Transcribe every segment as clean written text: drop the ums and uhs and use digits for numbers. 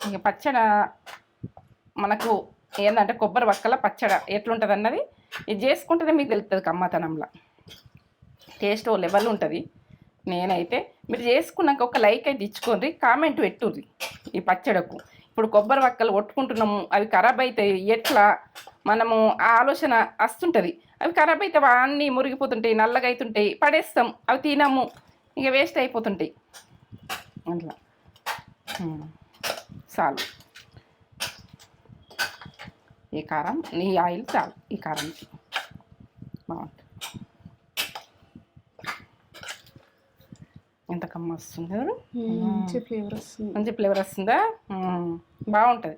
ఇక పచ్చడి మనకు ఏంటంటే కొబ్బరి వక్కల పచ్చడి ఎట్లుంటుంది అన్నది ఇది చేసుకుంటేనే మీకు తెలుస్తుంది కమ్మతనంలో. టేస్ట్ ఓ లెవెల్ ఉంటుంది. నేనైతే మీరు చేసుకున్నాక ఒక లైక్ అయితే ఇచ్చుకోండి, కామెంట్ పెట్టుర్రి ఈ పచ్చడకు. ఇప్పుడు కొబ్బరి వక్కలు కొట్టుకుంటున్నాము, అవి ఖరాబ్ అవుతాయి ఎట్లా, మనము ఆ ఆలోచన వస్తుంటుంది. అవి ఖరాబ్ అయితే అన్నీ మురిగిపోతుంటాయి, నల్లగా అవుతుంటాయి, పడేస్తాం, అవి తినము, ఇక వేస్ట్ అయిపోతుంటాయి. అట్లా చాలు ఈ కారం, ఈ ఆయిల్ చాలు ఈ కారం బాగుంటుంది. ఎంత కమ్మ వస్తుంది, మంచి ఫ్లేవర్ వస్తుందా, బాగుంటుంది,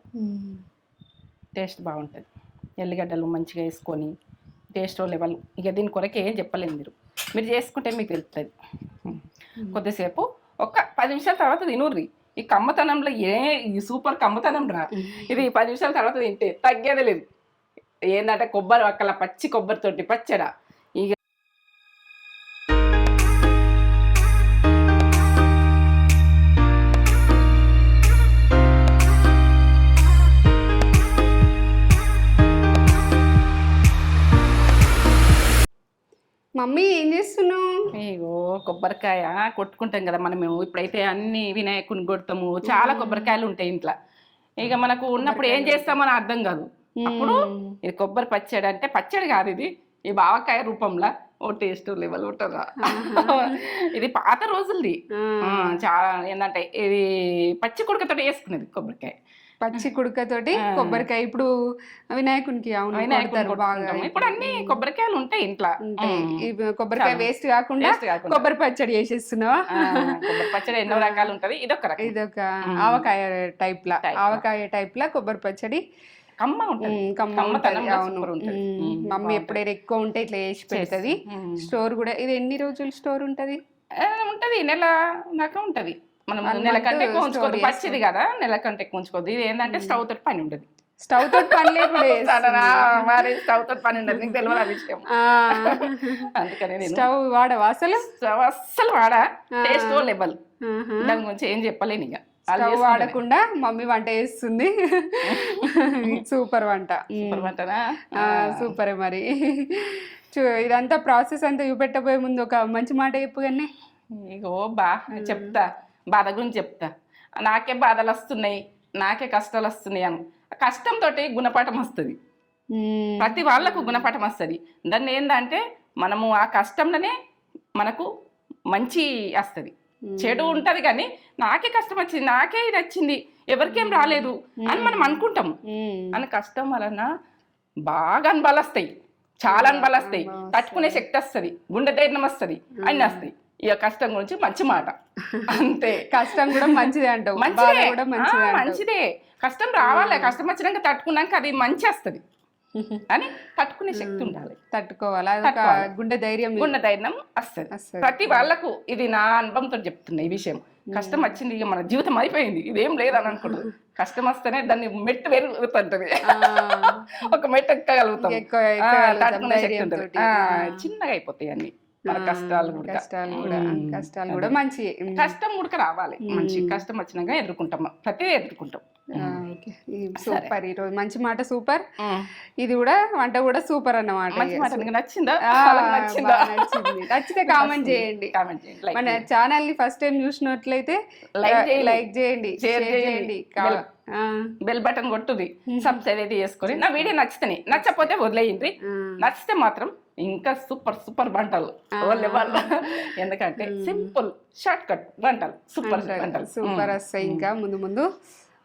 టేస్ట్ బాగుంటుంది. ఎల్లిగడ్డలు మంచిగా వేసుకొని టేస్ట్ లెవెల్. ఇక దీని కొరకే ఏం చెప్పలేదు, మీరు చేసుకుంటే మీకు తెలుస్తుంది. కొద్దిసేపు ఒక 10 నిమిషాల తర్వాత తినుర్రి. ఈ కమ్మతనంలో ఈ సూపర్ కమ్మతనం రా ఇది. 10 నిమిషాల తర్వాత తింటే తగ్గేదే లేదు. ఏంటంటే కొబ్బరి వక్కల పచ్చి కొబ్బరితోటి పచ్చడ. ఇక మమ్మీ ఏం చేస్తున్నావు? ఇగో కొబ్బరికాయ కొట్టుకుంటాం కదా మనం. ఇప్పుడైతే అన్ని వినాయకుని కొడతాము, చాలా కొబ్బరికాయలు ఉంటాయి ఇంట్లో. ఇక మనకు ఉన్నప్పుడు ఏం చేస్తామని అర్థం కాదు. అప్పుడు ఇది కొబ్బరి పచ్చడి అంటే పచ్చడి కాదు, ఇది ఈ బావకాయ రూపంలో ఓ టేస్ట్ లెవెల్ ఉంటుందా. ఇది పాత రోజులది. చాలా ఏంటంటే ఇది పచ్చి కుడకతో వేసుకునేది కొబ్బరికాయ. పచ్చి కుడకతోటి కొబ్బరికాయ. ఇప్పుడు వినాయకునికి బాగా ఇప్పుడు అన్ని కొబ్బరికాయలు ఉంటాయి ఇంట్లో. కొబ్బరికాయ వేస్ట్ కాకుండా కొబ్బరి పచ్చడి చేసేస్తున్నావా? కొబ్బరి పచ్చడి ఎన్నో రకాలు ఉంటది, ఇదొక ఆవకాయ టైప్ లా కొబ్బరి పచ్చడి. కమ్మ ఉంటుంది. మమ్మీ ఎప్పుడైనా ఎక్కువ ఉంటే ఇట్లా చేసి పెడుతుంది. స్టోర్ కూడా ఇది ఎన్ని రోజులు స్టోర్ ఉంటది? నెల దాకా ఉంటది. మనం నెల కంటే ఎక్కువ ఉంచుకోదు, పచ్చిది కదా, నెల కంటే ఎక్కువ ఉంచుకోదు. ఇది ఏంటంటే స్టవ్ తోటి పని ఉండదు. స్టవ్ తోటి పని మరి స్టవ్ తోటి పని ఉండదు, నీకు తెలియదు ఆ విషయం. అందుకని స్టవ్ వాడవా అసలు? స్టవ్ అస్సలు వాడా, టేస్ట్ లెవెల్. దాని గురించి ఏం చెప్పలేను. ఇక స్టవ్ వాడకుండా మమ్మీ వంట చేస్తుంది. సూపర్ వంట. సూపరే. మరి ఇదంతా ప్రాసెస్ అంతా చూపెట్టబోయే ముందు ఒక మంచి మాట చెప్పు. కానీ ఇగో చెప్తా, బాధ గురించి చెప్తా. నాకే బాధలు వస్తున్నాయి, నాకే కష్టాలు వస్తున్నాయి అని. కష్టంతో గుణపాఠం వస్తుంది, ప్రతి వాళ్ళకు గుణపాఠం వస్తుంది. దాన్ని ఏంటంటే మనము ఆ కష్టంలోనే మనకు మంచి వస్తుంది. చెడు ఉంటుంది కానీ నాకే కష్టం వచ్చింది, నాకే ఇది వచ్చింది, ఎవరికేం రాలేదు అని మనం అనుకుంటాం. అని కష్టం వలన బాగా అనుభవాలు వస్తాయి, చాలా అనుభవాలు వస్తాయి, తట్టుకునే శక్తి వస్తుంది, గుండె ధైర్యం వస్తుంది, అన్నీ వస్తాయి. ఇక కష్టం గురించి మంచి మాట అంతే. కష్టం కూడా మంచిదే అంటావు? మంచిదే. కష్టం రావాలి, కష్టం వచ్చినాక తట్టుకున్నాక అది మంచి వస్తుంది అని తట్టుకునే శక్తి ఉండాలి, తట్టుకోవాలి. గుండె ధైర్యం వస్తుంది ప్రతి వాళ్ళకు. ఇది నా అనుభవంతో చెప్తున్నా ఈ విషయం. కష్టం వచ్చింది, ఇక మన జీవితం అయిపోయింది, ఇదేం లేదని అనుకుంటుంది. కష్టం వస్తేనే దాన్ని మెట్టు పెరుగుతుంటది, ఒక మెట్టు ఎక్కగలుగుతాం, తట్టుకునే శక్తి ఉంటుంది. చిన్నగా అయిపోతాయి అన్ని మన కష్టాలు కూడా మంచి. కష్టం ఉడక రావాలి, మంచి కష్టం వచ్చినాక ఎదుర్కొంటాం, ప్రతిదీ ఎదుర్కొంటాం. సూపర్. ఈరోజు మంచి మాట సూపర్. ఇది కూడా వంట కూడా సూపర్ అన్నమాట. నచ్చిందా? నచ్చితే కామెంట్ చేయండి. మన ఛానల్ ని ఫస్ట్ టైం చూసినట్లయితే లైక్ చేయండి, షేర్ చేయండి, బెల్ బటన్ కొట్టుది, సబ్స్క్రైబ్ అయితే చేసుకొని. నా వీడియో నచ్చితే, నచ్చకపోతే వదిలేయండి. నచ్చితే మాత్రం ఇంకా సూపర్ వంటలు. ఎందుకంటే సింపుల్ షార్ట్ కట్ వంటలు, సూపర్ వస్తాయి ఇంకా ముందు ముందు.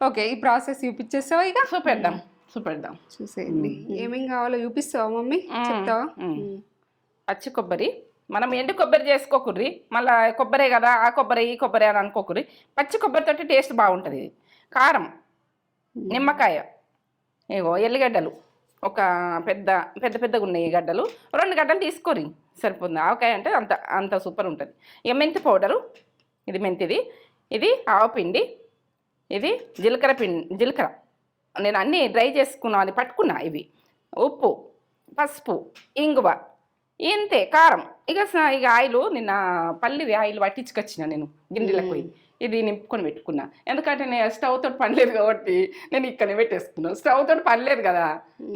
ఓకే, ఈ ప్రాసెస్ చూపించేస్తావా? ఇక చూపెడదాం చూసేయండి. ఏమేం కావాలో చూపిస్తావా మమ్మీ? చెప్తావా? పచ్చి కొబ్బరి, మనం ఎండు కొబ్బరి చేసుకోకుర్రి, మళ్ళీ కొబ్బరే కదా ఆ కొబ్బరి ఈ కొబ్బరి అని అనుకోకుర్రి. పచ్చి కొబ్బరితోటి టేస్ట్ బాగుంటుంది. కారం, నిమ్మకాయ, ఏవో ఎల్లిగడ్డలు, ఒక పెద్దగా ఉన్నాయి గడ్డలు, 2 గడ్డలు తీసుకోరి సరిపోతుంది. ఆవకాయ అంటే అంత సూపర్ ఉంటుంది. ఇక మెంతి పౌడరు, ఇది మెంతిది, ఇది ఆవపిండి, ఇది జీలకర్ర నేను అన్నీ డ్రై చేసుకున్నా, అది పట్టుకున్నా. ఇవి ఉప్పు, పసుపు, ఇంగువ, ఇంతే కారం. ఇక ఆయిల్ నిన్న పల్లిది ఆయిల్ పట్టించుకొచ్చిన నేను గిన్నెలకు పోయి. ఇది నింపుకొని పెట్టుకున్నా. ఎందుకంటే నేను స్టవ్ తోటి పని లేదు కాబట్టి నేను ఇక్కడనే పెట్టేసుకున్నాను. స్టవ్ తోటి పని లేదు కదా,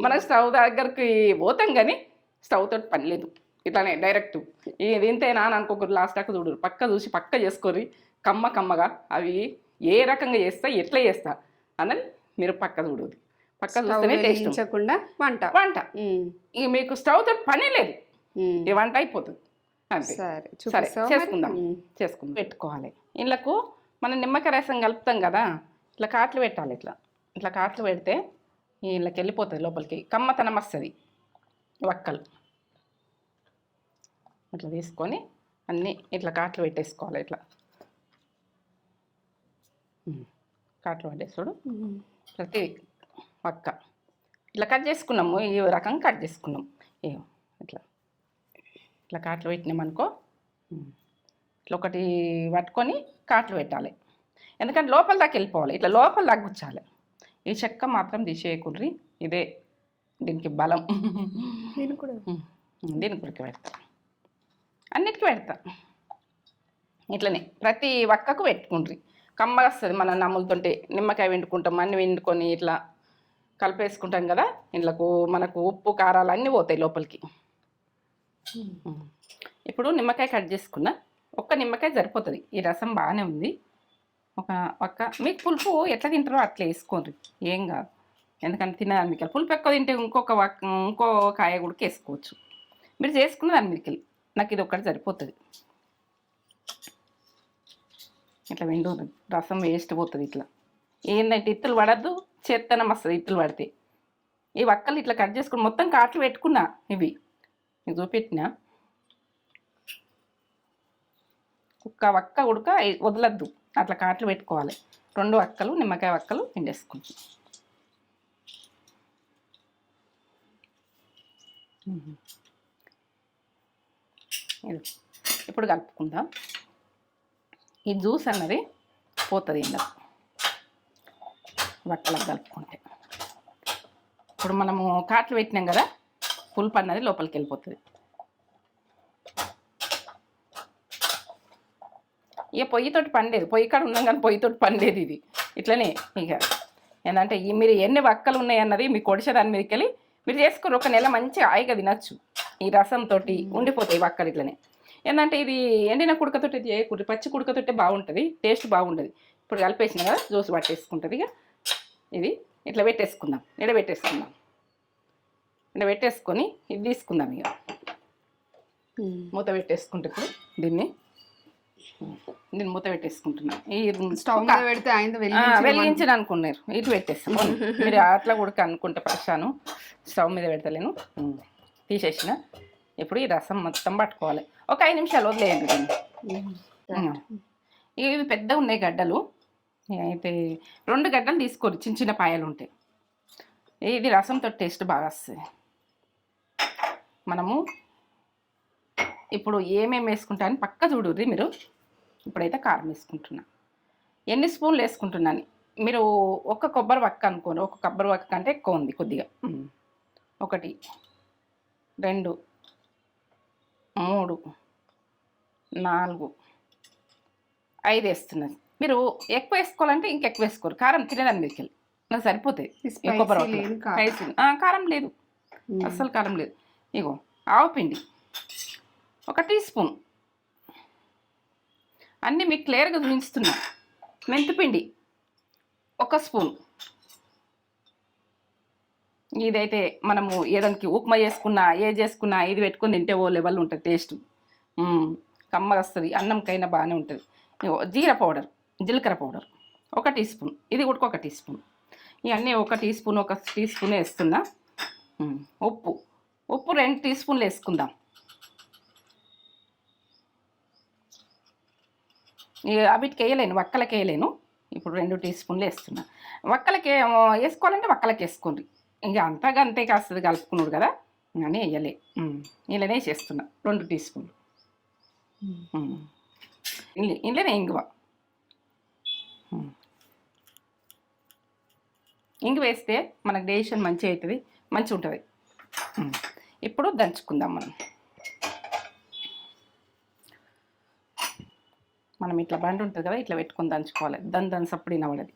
మనం స్టవ్ దగ్గరికి పోతాం కానీ స్టవ్ తోటి పని లేదు. ఇట్లానే డైరెక్ట్ ఇది ఇంతేనా అని అనుకోకూడదు. లాస్ట్ దాకా చూడరు, పక్క చూసి పక్క చేసుకోరి. కమ్మగా అవి ఏ రకంగా చేస్తా ఎట్లా చేస్తా అన్నది మీరు పక్క చూడదు. పక్క చూస్తేనే టేస్ట్ వంట. ఇక మీకు స్టవ్ తోటి పనే లేదు, ఈ వంట అయిపోతుంది అంతే. సరే చేసుకుందాం. పెట్టుకోవాలి. ఇళ్ళకు మనం నిమ్మకాయ రసం కలుపుతాం కదా, ఇట్లా కాట్లు పెట్టాలి. ఇట్లా కాట్లు పెడితే ఇళ్ళకి వెళ్ళిపోతుంది లోపలికి, కమ్మతనం వస్తుంది. వక్కలు ఇట్లా తీసుకొని అన్నీ ఇట్లా కాట్లు పెట్టేసుకోవాలి. ఇట్లా కాట్లు పెట్టేసుకోడు. ప్రతి వక్క ఇట్లా కట్ చేసుకున్నాము. ఈ రకంగా కట్ చేసుకున్నాం. ఇట్లా కాట్లు పెట్టినామనుకో, ఇట్లా ఒకటి పట్టుకొని కాట్లు పెట్టాలి. ఎందుకంటే లోపల దాకా వెళ్ళిపోవాలి. ఇట్లా లోపల దాకా గుచ్చాలి. ఈ చెక్క మాత్రం తీసేయకుర్రి, ఇదే దీనికి బలం. దీనికి ఉరికి పెడతా, అన్నిటికీ పెడతా. ఇట్లనే ప్రతి వక్కకు పెట్టుకుండ్రి. కమ్మగా వస్తుంది. మన నమ్ములుతుంటే నిమ్మకాయ వండుకుంటాం, అన్నీ వండుకొని ఇట్లా కలిపేసుకుంటాం కదా. ఇంట్లకు మనకు ఉప్పు కారాలు అన్నీ పోతాయి లోపలికి. ఇప్పుడు నిమ్మకాయ కట్ చేసుకున్నా. ఒక్క నిమ్మకాయ సరిపోతుంది. ఈ రసం బాగానే ఉంది. ఒక్క మీకు పులుపు ఎట్లా తింటారో అట్లా వేసుకోండి, ఏం కాదు. ఎందుకంటే తినదాని మీకు పులుపు ఎక్కువ తింటే ఇంకో కాయ కూడా వేసుకోవచ్చు. మీరు చేసుకున్న దాని మీకు నాకు ఇది ఒక్కటి సరిపోతుంది. ఇట్లా వెండు రసం వేస్ట్ పోతుంది. ఇట్లా ఏంటంటే ఇత్తులు పడద్దు, చేత్తనం వస్తుంది ఇత్తులు పడితే. ఈ వక్కలు ఇట్లా కట్ చేసుకుని మొత్తం కాట్లు పెట్టుకున్నా. ఇవి మీకు చూపెట్టినా. ఒక్క వక్క ఉడక వదలద్దు, అట్లా కాట్లు పెట్టుకోవాలి. 2 వక్కలు నిమ్మకాయ వక్కలు పిండేసుకుంటాం. ఇప్పుడు కలుపుకుందాం. ఈ జ్యూస్ అన్నది పోతుంది ఇందులో వక్కలకు కలుపుకుంటే. ఇప్పుడు మనము కాట్లు పెట్టినాం కదా, పులుపు అన్నది లోపలికి వెళ్ళిపోతుంది. ఇక పొయ్యితోటి పండేది, పొయ్యి కాడ ఉన్నాం కానీ పొయ్యితోటి పండేది ఇది. ఇట్లనే ఇక ఏంటంటే మీరు ఎన్ని వక్కలు ఉన్నాయన్నది మీకు ఒడిసేదాని మీదకి వెళ్ళి మీరు చేసుకుని 1 నెల మంచిగా హాయిగా తినచ్చు. ఈ రసంతో ఉండిపోతాయి వక్కలు. ఇట్లనే ఏంటంటే ఇది ఎండిన కుడకతోటి చేయకూడదు, పచ్చి కుడకతోటే బాగుంటుంది, టేస్ట్ బాగుంటుంది. ఇప్పుడు కలిపేసిన కదా జ్యూస్ పట్టేసుకుంటుంది. ఇక ఇది ఇట్లా పెట్టేసుకుందాం, పెట్టేసుకుందాం. పెట్టేసుకొని ఇది తీసుకుందాం. ఇక మూత పెట్టేసుకుంటే ఇప్పుడు దీన్ని మూత పెట్టేసుకుంటున్నా. ఈ స్టవ్ మీద పెడితే వెలిగించని అనుకున్నారు, ఇటు పెట్టేస్తాం. మీరు అట్లా కూడా అనుకుంటే పక్షాను స్టవ్ మీద పెడతలేను, తీసేసిన. ఇప్పుడు ఈ రసం మొత్తం పట్టుకోవాలి. ఒక 5 నిమిషాలు వదిలేయండి దీన్ని. ఇవి పెద్ద ఉన్నాయి గడ్డలు. అయితే 2 గడ్డలు తీసుకోరు, చిన్న పాయలు ఉంటాయి. ఇది రసంతో టేస్ట్ బాగా వస్తుంది. మనము ఇప్పుడు ఏమేమి వేసుకుంటా అని పక్క చూడుర్రి మీరు. ఇప్పుడైతే కారం వేసుకుంటున్నా. ఎన్ని స్పూన్లు వేసుకుంటున్నాను మీరు ఒక కొబ్బరి వక్క అనుకోండి. ఒక కొబ్బరి వక్క కంటే ఎక్కువ ఉంది కొద్దిగా. 1 2 3 4 5 వేస్తున్నది. మీరు ఎక్కువ వేసుకోవాలంటే ఇంకెక్కువ వేసుకోరు. కారం తినేదాన్ని మీకు వెళ్ళి నాకు సరిపోతాయి. కొబ్బరి వక్క కారం లేదు, అస్సలు కారం లేదు. ఇగో ఆవపిండి 1 టీ స్పూన్, అన్నీ మీకు క్లియర్గా చూపిస్తున్నా. మెంతిపిండి 1 స్పూన్. ఇదైతే మనము ఏదానికి ఉప్మా చేసుకున్నా చేసుకున్నా ఇది పెట్టుకొని తింటే ఓ లెవెల్ ఉంటుంది టేస్ట్, కమ్మగా వస్తుంది. అన్నంకైనా బాగానే ఉంటుంది. జీరా పౌడర్, జీలకర్ర పౌడర్ 1 టీ స్పూన్, ఇది కూడా 1 టీ స్పూన్. ఇవన్నీ 1 టీ స్పూన్ వేస్తున్నా. ఉప్పు 2 టీ స్పూన్లు వేసుకుందాం. వీటికి వేయలేను, వక్కలకి వేయలేను. ఇప్పుడు 2 టీ స్పూన్లు వేస్తున్నా. వక్కలకి వేసుకోవాలంటే వక్కలకి వేసుకోండి. ఇంకా అంతే కాస్తుంది కలుపుకున్నాడు కదా అని వేయలే. ఇలానే వేసేస్తున్నా 2 టీ స్పూన్లు. ఇంట్లోనే ఇంగు వేస్తే మనకు డైజెషన్ మంచిగా అవుతుంది, మంచిగా ఉంటుంది. ఇప్పుడు దంచుకుందాం మనం. మనం ఇట్లా బండి ఉంటుంది కదా, ఇట్లా పెట్టుకొని దంచుకోవాలి. దాని సప్పుడు వినబడది.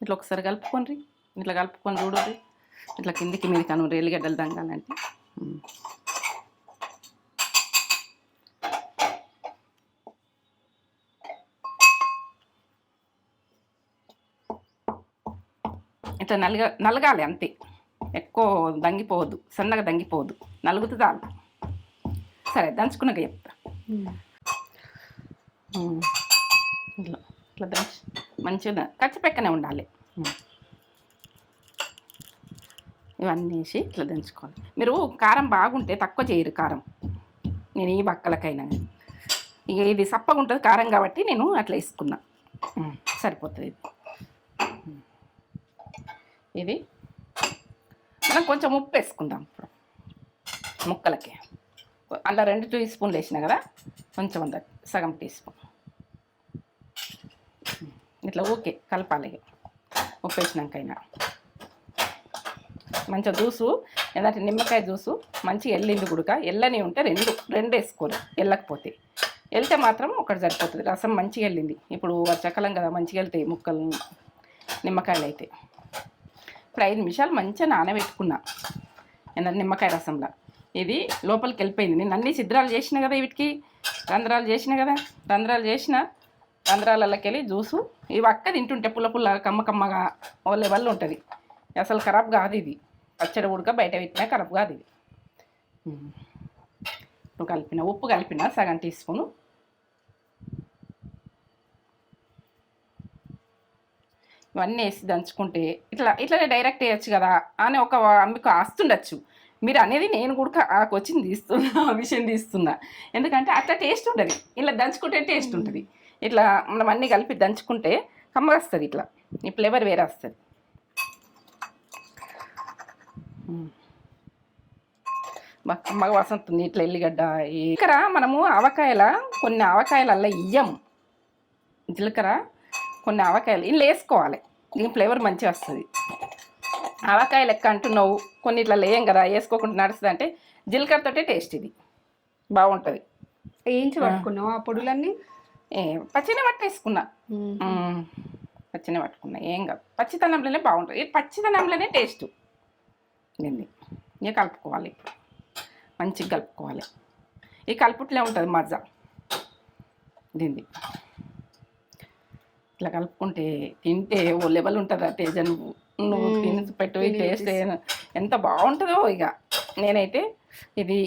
ఇట్లా ఒకసారి కలుపుకోండి. ఇట్లా కలుపుకొని చూడండి. ఇట్లా కిందికి మీది కను ఎల్లిగడ్డలు దంగాలంటే ఇట్లా నలగాలి అంతే. ఎక్కువ దంగిపోవద్దు, సన్నగా దంగిపోవద్దు, నలుగుతూ చాలు. సరే దంచుకున్నాక చెప్తా. ఇట్లా ఇట్లా దంచి మంచిగా కచ్చిపెక్కనే ఉండాలి. ఇవన్నీ వేసి ఇట్లా దంచుకోవాలి. మీరు కారం బాగుంటే తక్కువ చేయరు కారం. నేను ఈ బక్కలకైనా ఇక ఇది సప్పగా ఉంటుంది కారం కాబట్టి నేను అట్లా వేసుకున్నా. సరిపోతుంది. ఇది మనం కొంచెం ఉప్పు వేసుకుందాం ఇప్పుడు ముక్కలకి. అలా 2 టీ స్పూన్లు వేసినా కదా, కొంచెం అంత సగం టీ స్పూన్ ఇట్లా ఓకే కలపాలి. ఉప్పు వేసినాకైనా మంచిగా జ్యూసు, ఏంటంటే నిమ్మకాయ జ్యూసు మంచిగా ఎల్లింది గుడక. ఎల్లని ఉంటే రెండు వేసుకోరు, ఎల్లకపోతే. వెళ్తే మాత్రం ఒకటి సరిపోతుంది. రసం మంచిగా వెళ్ళింది. ఇప్పుడు వర్షాకాలం కదా, మంచిగా వెళ్తాయి ముక్కలు నిమ్మకాయలు అయితే. ఇప్పుడు 5 నిమిషాలు మంచిగా నానబెట్టుకున్నా ఏంటంటే నిమ్మకాయ రసంలో. ఇది లోపలికి వెళ్ళిపోయింది. నేను అన్ని ఛిద్రాలు చేసిన కదా, వీటికి రంధ్రాలు చేసిన కదా, రంధ్రాలకి వెళ్ళి జ్యూసు ఇవి అక్క తింటుంటే పుల్ల కమ్మగా ఓ లెవెల్లో ఉంటుంది. అసలు ఖరాబ్ కాదు ఇది. పచ్చడి ఉడక బయట పెట్టినా ఖరాబ్ కాదు ఇది. ఇప్పుడు కలిపిన ఉప్పు కలిపిన సగం టీ స్పూను. ఇవన్నీ వేసి దంచుకుంటే ఇట్లనే డైరెక్ట్ వేయచ్చు కదా అని ఒక మీకు వస్తుండొచ్చు. మీరు అనేది నేను కూడా ఆ క్వశ్చన్ తీస్తున్నా, ఆ విషయం తీస్తున్నా. ఎందుకంటే అట్లా టేస్ట్ ఉంటుంది. ఇలా దంచుకుంటే టేస్ట్ ఉంటుంది. ఇట్లా మనం అన్నీ కలిపి దంచుకుంటే కమ్మగా వస్తుంది. ఇట్లా ఈ ఫ్లేవర్ వేరే వస్తుంది. కమ్మగా వాసన వస్తుంది. ఇట్లా ఎల్లిగడ్డ జీలకర్ర మనము కొన్ని ఆవకాయలల్లో ఇయ్యం. జీలకర్ర కొన్ని ఆవకాయలు ఇలా వేసుకోవాలి. దీని ఫ్లేవర్ మంచిగా వస్తుంది. ఆవకాయ లెక్క అంటున్నావు, కొన్ని ఇట్లా లేయం కదా, వేసుకోకుండా నడుస్తుంది అంటే జీలకర్రతోటే టేస్ట్ ఇది బాగుంటుంది. వేయించి పట్టుకున్నావు ఆ పొడులన్నీ? పచ్చినే పట్టేసుకున్నా. పచ్చినే పట్టుకున్నా, ఏం కాదు. పచ్చితనంలోనే బాగుంటుంది. ఇది పచ్చితనంలోనే టేస్ట్. దీన్ని ఇక కలుపుకోవాలి. మంచిగా కలుపుకోవాలి. ఈ కలుపుట్లే ఉంటుంది మజా దీన్ని. ఇట్లా కలుపుకుంటే తింటే ఓ లెవెల్ ఉంటుంది. ఆ టేస్ట్ నువ్వు తిని పెట్టు. ఈ టేస్ట్ ఎంత బాగుంటుందో. ఇక నేనైతే ఇది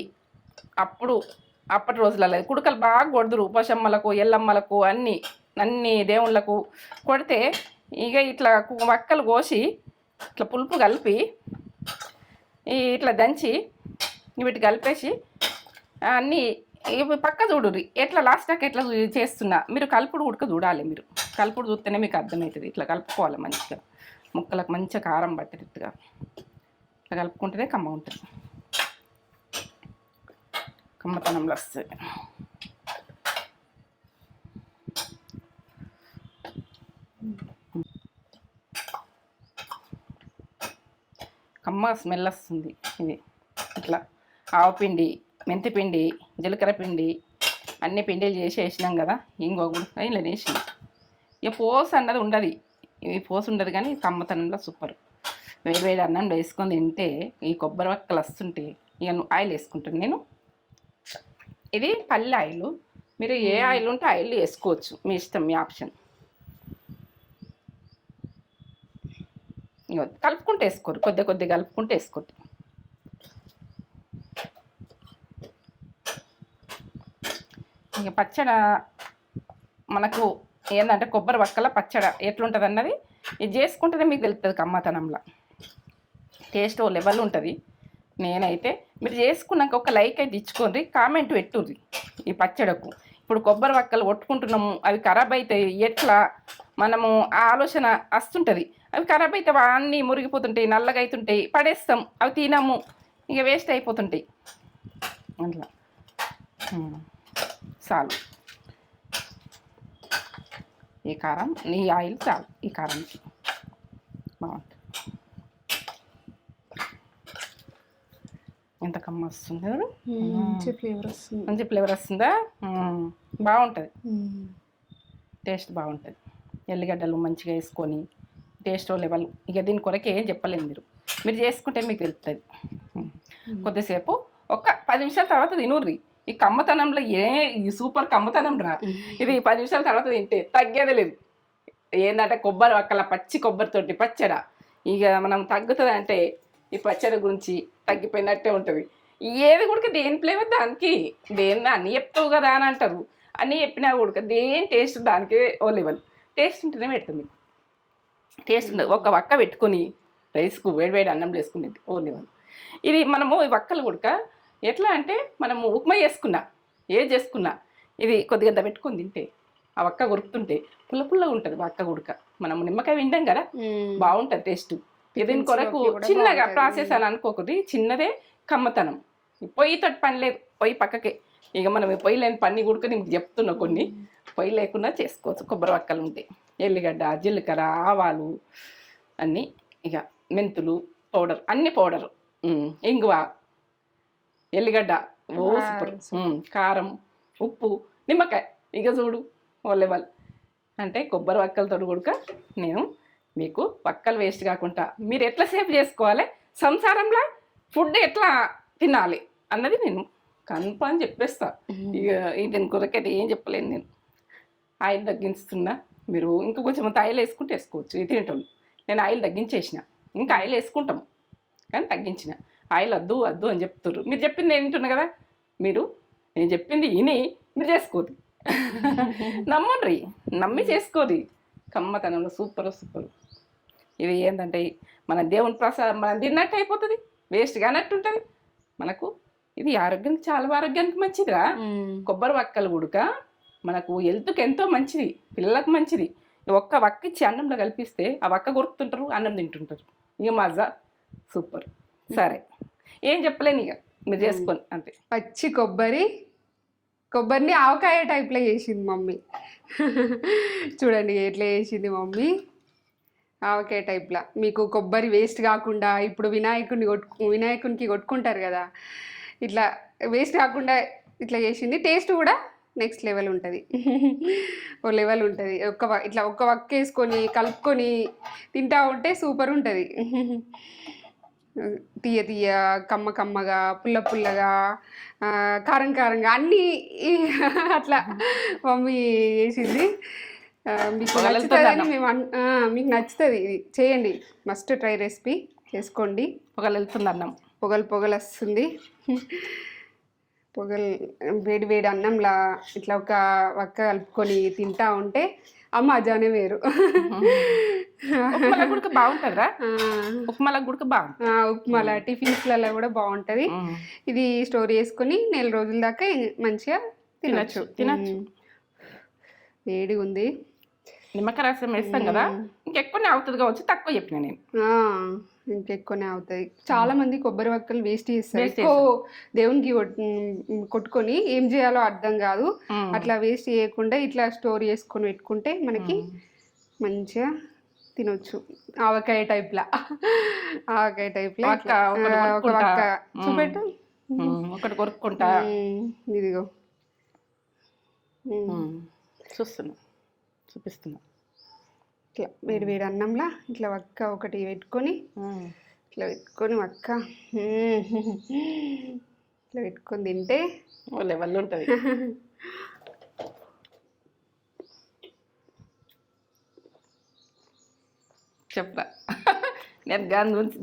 అప్పటి రోజులలో కుడుకలు బాగా కొడుదురు. ఉపశమ్మలకు, ఎల్లమ్మలకు, అన్ని దేవుళ్ళకు కొడితే ఇక ఇట్లా వక్కలు కోసి ఇట్లా పులుపు కలిపి ఇట్లా దంచి వీటి కలిపేసి అన్నీ పక్క చూడుర్రి. ఎట్లా లాస్ట్ దాకా ఎట్లా చేస్తున్నా. మీరు కలుపుడు ఉడక చూడాలి. మీరు కలుపుడు చూస్తేనే మీకు అర్థమవుతుంది. ఇట్లా కలుపుకోవాలి మంచిగా, ముక్కలకు మంచిగా కారం పట్టేటట్టుగా. ఇట్లా కలుపుకుంటేనే కమ్మ ఉంటుంది, కమ్మతనంలో వస్తుంది. కమ్మ స్మెల్ వస్తుంది. ఇది ఇట్లా ఆవపిండి, మెంతిపిండి, జీలకర్ర పిండి అన్ని పిండిలు చేసి వేసినాం కదా. ఇంకొక ఇలా వేసి ఇక పోసు అన్నది ఉండదు. ఇవి పోసు ఉండదు కానీ కమ్మతనంలో సూపర్. వేడి అన్నం వేసుకొని తింటే ఈ కొబ్బరి వక్కలు వస్తుంటే ఇక ఆయిల్ వేసుకుంటాను నేను. ఇది పల్లి ఆయిల్. మీరు ఏ ఆయిల్ ఉంటే ఆయిల్ వేసుకోవచ్చు, మీ ఇష్టం, మీ ఆప్షన్. కలుపుకుంటూ వేసుకోరు, కొద్ది కలుపుకుంటూ వేసుకోరు. ఇక పచ్చడి మనకు ఏంటంటే కొబ్బరి వక్కల పచ్చడి ఎట్లుంటుంది అన్నది ఇది చేసుకుంటేనే మీకు తెలుస్తుంది. కమ్మతనంలో టేస్ట్ ఓ లెవెల్ ఉంటుంది. నేనైతే మీరు చేసుకున్నాక ఒక లైక్ అయితే ఇచ్చుకోండి, కామెంట్ పెట్టుర్రి. ఈ పచ్చడకు ఇప్పుడు కొబ్బరి వక్కలు కొట్టుకుంటున్నాము, అవి ఖరాబ్ అవుతాయి, ఎట్లా మనము ఆ ఆలోచన వస్తుంటుంది. అవి ఖరాబ్ అయితే అన్నీ మురిగిపోతుంటాయి, నల్లగా అవుతుంటాయి, పడేస్తాం, అవి తినము, ఇక వేస్ట్ అయిపోతుంటాయి. అట్లా చాలు. ఈ కారం, ఈ ఆయిల్ చాలు. ఈ కారంకి బాగుంటుంది. ఎంత కమ్మ వస్తుంది మంచి ఫ్లేవర్ వస్తుంది. మంచి ఫ్లేవర్ వస్తుందా? బాగుంటుంది, టేస్ట్ బాగుంటుంది. ఎల్లిగడ్డలు మంచిగా వేసుకొని టేస్ట్ లెవెల్ ఇక దీని కొరకే ఏం చెప్పలేము, మీరు చేసుకుంటే మీకు తెలుస్తుంది. కొద్దిసేపు ఒక 10 నిమిషాల తర్వాత తినూర్రి. ఈ కమ్మతనంలో ఈ సూపర్ కమ్మతనం రా ఇది. 10 నిమిషాల తర్వాత తింటే తగ్గేది లేదు. ఏంటంటే కొబ్బరి ఒక్కల పచ్చి కొబ్బరితోటి పచ్చడ ఇక మనం తగ్గుతుంది అంటే ఈ పచ్చడి గురించి తగ్గిపోయినట్టే ఉంటుంది. ఏది కూడా దేని ఫ్లేవర్ దానికి, దేని అన్నీ చెప్తావు కదా అని అంటారు. అన్నీ చెప్పినా కూడా దేని టేస్ట్ దానికి ఓ లెవెల్ టేస్ట్ ఉంటేనే పెడుతుంది. టేస్ట్ ఉండదు. ఒక వక్క పెట్టుకొని రైస్కు వేడివేడి అన్నం వేసుకుని ఓ లెవెల్. ఇది మనము ఈ వక్కలు ఉడక ఎట్లా అంటే మనము ఉప్మా చేసుకున్నా ఏది చేసుకున్నా ఇది కొద్దిగా పెట్టుకొని తింటే ఆ వక్క కొరుకుతుంటే పుల్ల పుల్లగా ఉంటుంది వక్క ఉడక. మనము నిమ్మకాయ వింటాం కదా, బాగుంటుంది టేస్ట్. దీని కొరకు చిన్నగా ప్రాసెస్ అని అనుకోకూడదు, చిన్నదే కమ్మతనం. పొయ్యితోటి పని లేదు, పొయ్యి పక్కకే. ఇక మనం పొయ్యి లేని పని కూడా నీకు చెప్తున్నా, కొన్ని పొయ్యి లేకుండా చేసుకోవచ్చు. కొబ్బరి వక్కలు ఉంటాయి, ఎల్లిగడ్డ, జీలకర్ర, ఆవాలు అన్నీ, ఇక మెంతులు పౌడర్, అన్ని పౌడరు, ఇంగువ, ఎల్లిగడ్డ, ఓ సూపర్, కారం, ఉప్పు, నిమ్మకాయ. ఇక చూడు ఓ లెవెల్. అంటే కొబ్బరి వక్కలతో కూడా నేను మీకు వక్కలు వేస్ట్ కాకుండా మీరు ఎట్లా సేవ్ చేసుకోవాలి, సంసారంలో ఫుడ్ ఎట్లా తినాలి అన్నది నేను కన్ఫామ్ చెప్పేస్తా. ఇక దీని కొరకైతే ఏం చెప్పలేను నేను. ఆయిల్ తగ్గిస్తున్నా, మీరు ఇంకా కొంచెం ఆయిల్ వేసుకుంటే వేసుకోవచ్చు. ఇది తింటాం, నేను ఆయిల్ తగ్గించేసిన, ఇంకా ఆయిల్ వేసుకుంటాము కానీ తగ్గించిన. ఆయిల్ వద్దు వద్దు అని చెప్తున్నారు, మీరు చెప్పింది నేను వింటున్నా కదా. నేను చెప్పింది విని మీరు చేసుకోదు, నమ్మండ్రి, నమ్మి చేసుకోది. కమ్మతనంలో సూపర్ సూపర్. ఇది ఏంటంటే మన దేవుని ప్రసాదం మనం తిన్నట్టు అయిపోతుంది, వేస్ట్ కానట్టు ఉంటుంది మనకు. ఇది ఆరోగ్యానికి చాలా ఆరోగ్యానికి మంచిదిరా. కొబ్బరి వక్కలు ఉడక మనకు హెల్త్కి ఎంతో మంచిది, పిల్లలకు మంచిది. ఒక్క వక్క ఇచ్చి అన్నంలో కలిపిస్తే ఆ వక్క కొరుకుతుంటారు, అన్నం తింటుంటారు. ఇక మజా సూపర్. సరే ఏం చెప్పలేను, ఇక మీరు చేసుకొని అంతే. పచ్చి కొబ్బరిని ఆవకాయ టైప్లో చేసింది మమ్మీ. చూడండి ఎట్లా చేసింది మమ్మీ, ఆవకాయ టైప్లో. మీకు కొబ్బరి వేస్ట్ కాకుండా, ఇప్పుడు వినాయకునికి కొట్టుకుంటారు కదా, ఇట్లా వేస్ట్ కాకుండా ఇట్లా చేసింది. టేస్ట్ కూడా నెక్స్ట్ లెవెల్ ఉంటుంది, ఓ లెవెల్ ఉంటుంది. ఇట్లా ఒక్క వక్క వేసుకొని కలుపుకొని తింటా ఉంటే సూపర్ ఉంటుంది. తీయ తీయ, కమ్మ కమ్మగా, పుల్ల పుల్లగా, కారం కారంగా అన్నీ అట్లా మమ్మీ చేసింది. మీకు నచ్చుతుందని మీకు నచ్చుతుంది, ఇది చేయండి, మస్ట్ ట్రై రెసిపీ చేసుకోండి. పొగలు వెళ్తుంది అన్నం, పొగలు వస్తుంది. వేడి వేడి అన్నంలా ఇట్లా ఒక వక్క కలుపుకొని తింటా ఉంటే మజానే వేరు. ఉప్మాల గుడక బాగుంటుందిరా, ఉప్మాల గుడక బాగుంటుంది. ఉప్మాల టిఫిన్స్లలో కూడా బాగుంటుంది. ఇది స్టోర్ చేసుకొని 4 రోజుల దాకా మంచిగా తినచ్చు. వేడి ఉంది, నిమ్మకాయ రసం వేస్తాం కదా, ఇంకెక్కువనే అవుతుంది కావచ్చు, తక్కువ చెప్పిన నేను. ఇంకెక్కువనే అవుతుంది. చాలా మంది కొబ్బరి వక్కలు వేస్ట్ చేస్తారు, ఎక్కువ దేవునికి కొట్టుకొని ఏం చేయాలో అర్థం కాదు. అట్లా వేస్ట్ చేయకుండా ఇట్లా స్టోర్ చేసుకొని పెట్టుకుంటే మనకి మంచిగా తినొచ్చు. ఆవకాయ టైప్లా ఒక వక్క చూపెట్టు, ఒకటి కొరుక్కుంటా. ఇదిగో చూపిస్తున్నా. ఇట్లా వేడి వేడి అన్నంలా ఇట్లా వక్క ఒకటి పెట్టుకొని, ఇట్లా పెట్టుకొని వక్క ఇట్లా పెట్టుకొని తింటే లెవెల్ ఉంటుంది. చెప్పరా, నేను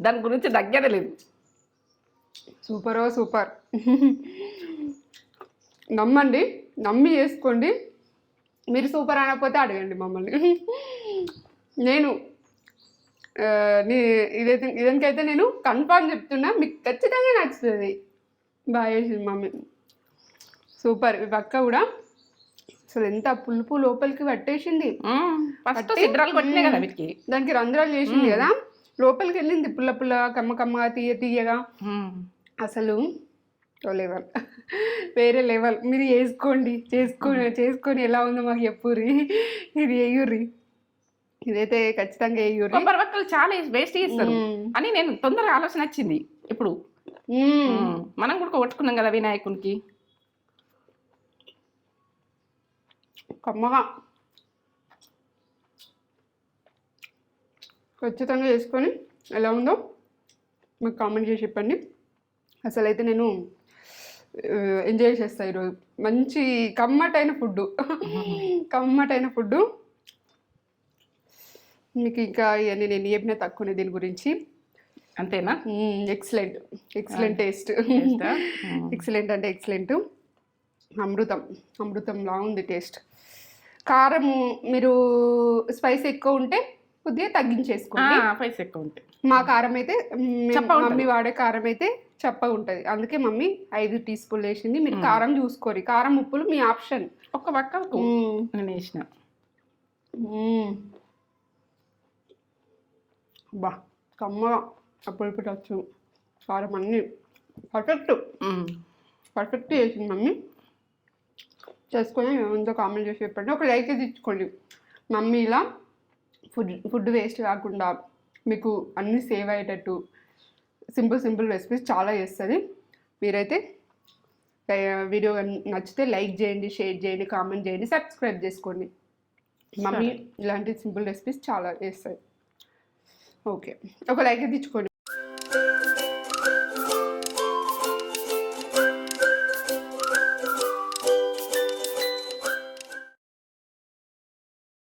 దాని గురించి దగ్గరే లేదు. సూపర్. నమ్మండి, నమ్మి చేసుకోండి. మీరు సూపర్ అనకపోతే అడగండి మమ్మల్ని. నేను ఇదానికైతే నేను కన్ఫామ్ చెప్తున్నా, మీకు ఖచ్చితంగా నచ్చుతుంది. బాగా చేసింది మమ్మీ, సూపర్. ఈ పక్క కూడా అసలు ఎంత పులుపు లోపలికి పట్టేసింది, దానికి రంధ్రాలు చేసింది కదా, లోపలికి వెళ్ళింది పుల్ల పుల్ల, కమ్మ కమ్మ, తీయగా. అసలు లెవెల్, వేరే లెవెల్. మీరు చేసుకొని ఎలా ఉందో మాకు చెప్పుర్రి, ఇది వేయుర్రి, ఇదైతే ఖచ్చితంగా వేయుర్రి. కొబ్బరి వక్కలు చాలా వేస్ట్ చేస్తారు అని నేను తొందరగా ఆలోచన వచ్చింది ఇప్పుడు. కొట్టుకున్నాం కదా వినాయకునికి. కమ్మగా ఖచ్చితంగా చేసుకొని ఎలా ఉందో మీకు కామెంట్ చేసి చెప్పండి. అసలు అయితే నేను ఎంజాయ్ చేస్తాను ఈరోజు. మంచి కమ్మటైన ఫుడ్ కమ్మటైన ఫుడ్. మీకు ఇంకా ఇవన్నీ నేను చెప్పిన తక్కువనే దీని గురించి. అంతేనా? Excellent taste. ఎక్సలెంట్ అంటే ఎక్సలెంట్. అమృతంలా ఉంది టేస్ట్. కారము మీరు స్పైస్ ఎక్కువ ఉంటే కొద్దిగా తగ్గించేసుకోండి. స్పైస్ ఎక్కువ ఉంటే. మా కారం అయితే మమ్మీ వాడే కారం అయితే చప్పగా ఉంటుంది, అందుకే మమ్మీ 5 టీ స్పూన్లు వేసింది. మీరు కారం చూసుకోరు, కారం ఉప్పులు మీ ఆప్షన్. ఒక్క పక్కకు నేను వేసిన. బా కమ్మగా అప్పులు పెట్టచ్చు. కారం అన్నీ పర్ఫెక్ట్ చేసింది మమ్మీ. చేసుకొని ఏముందో కామెంట్ చేసి చెప్పండి. ఒక లైక్ అయితే ఇచ్చుకోండి. మమ్మీ ఇలా ఫుడ్ వేస్ట్ కాకుండా మీకు అన్నీ సేవ్ అయ్యేటట్టు సింపుల్ రెసిపీస్ చాలా చేస్తుంది. మీరైతే వీడియో నచ్చితే లైక్ చేయండి, షేర్ చేయండి, కామెంట్ చేయండి, సబ్స్క్రైబ్ చేసుకోండి. మమ్మీ ఇలాంటి సింపుల్ రెసిపీస్ చాలా చేస్తుంది. ఓకే, ఒక లైక్ అయితే ఇచ్చుకోండి.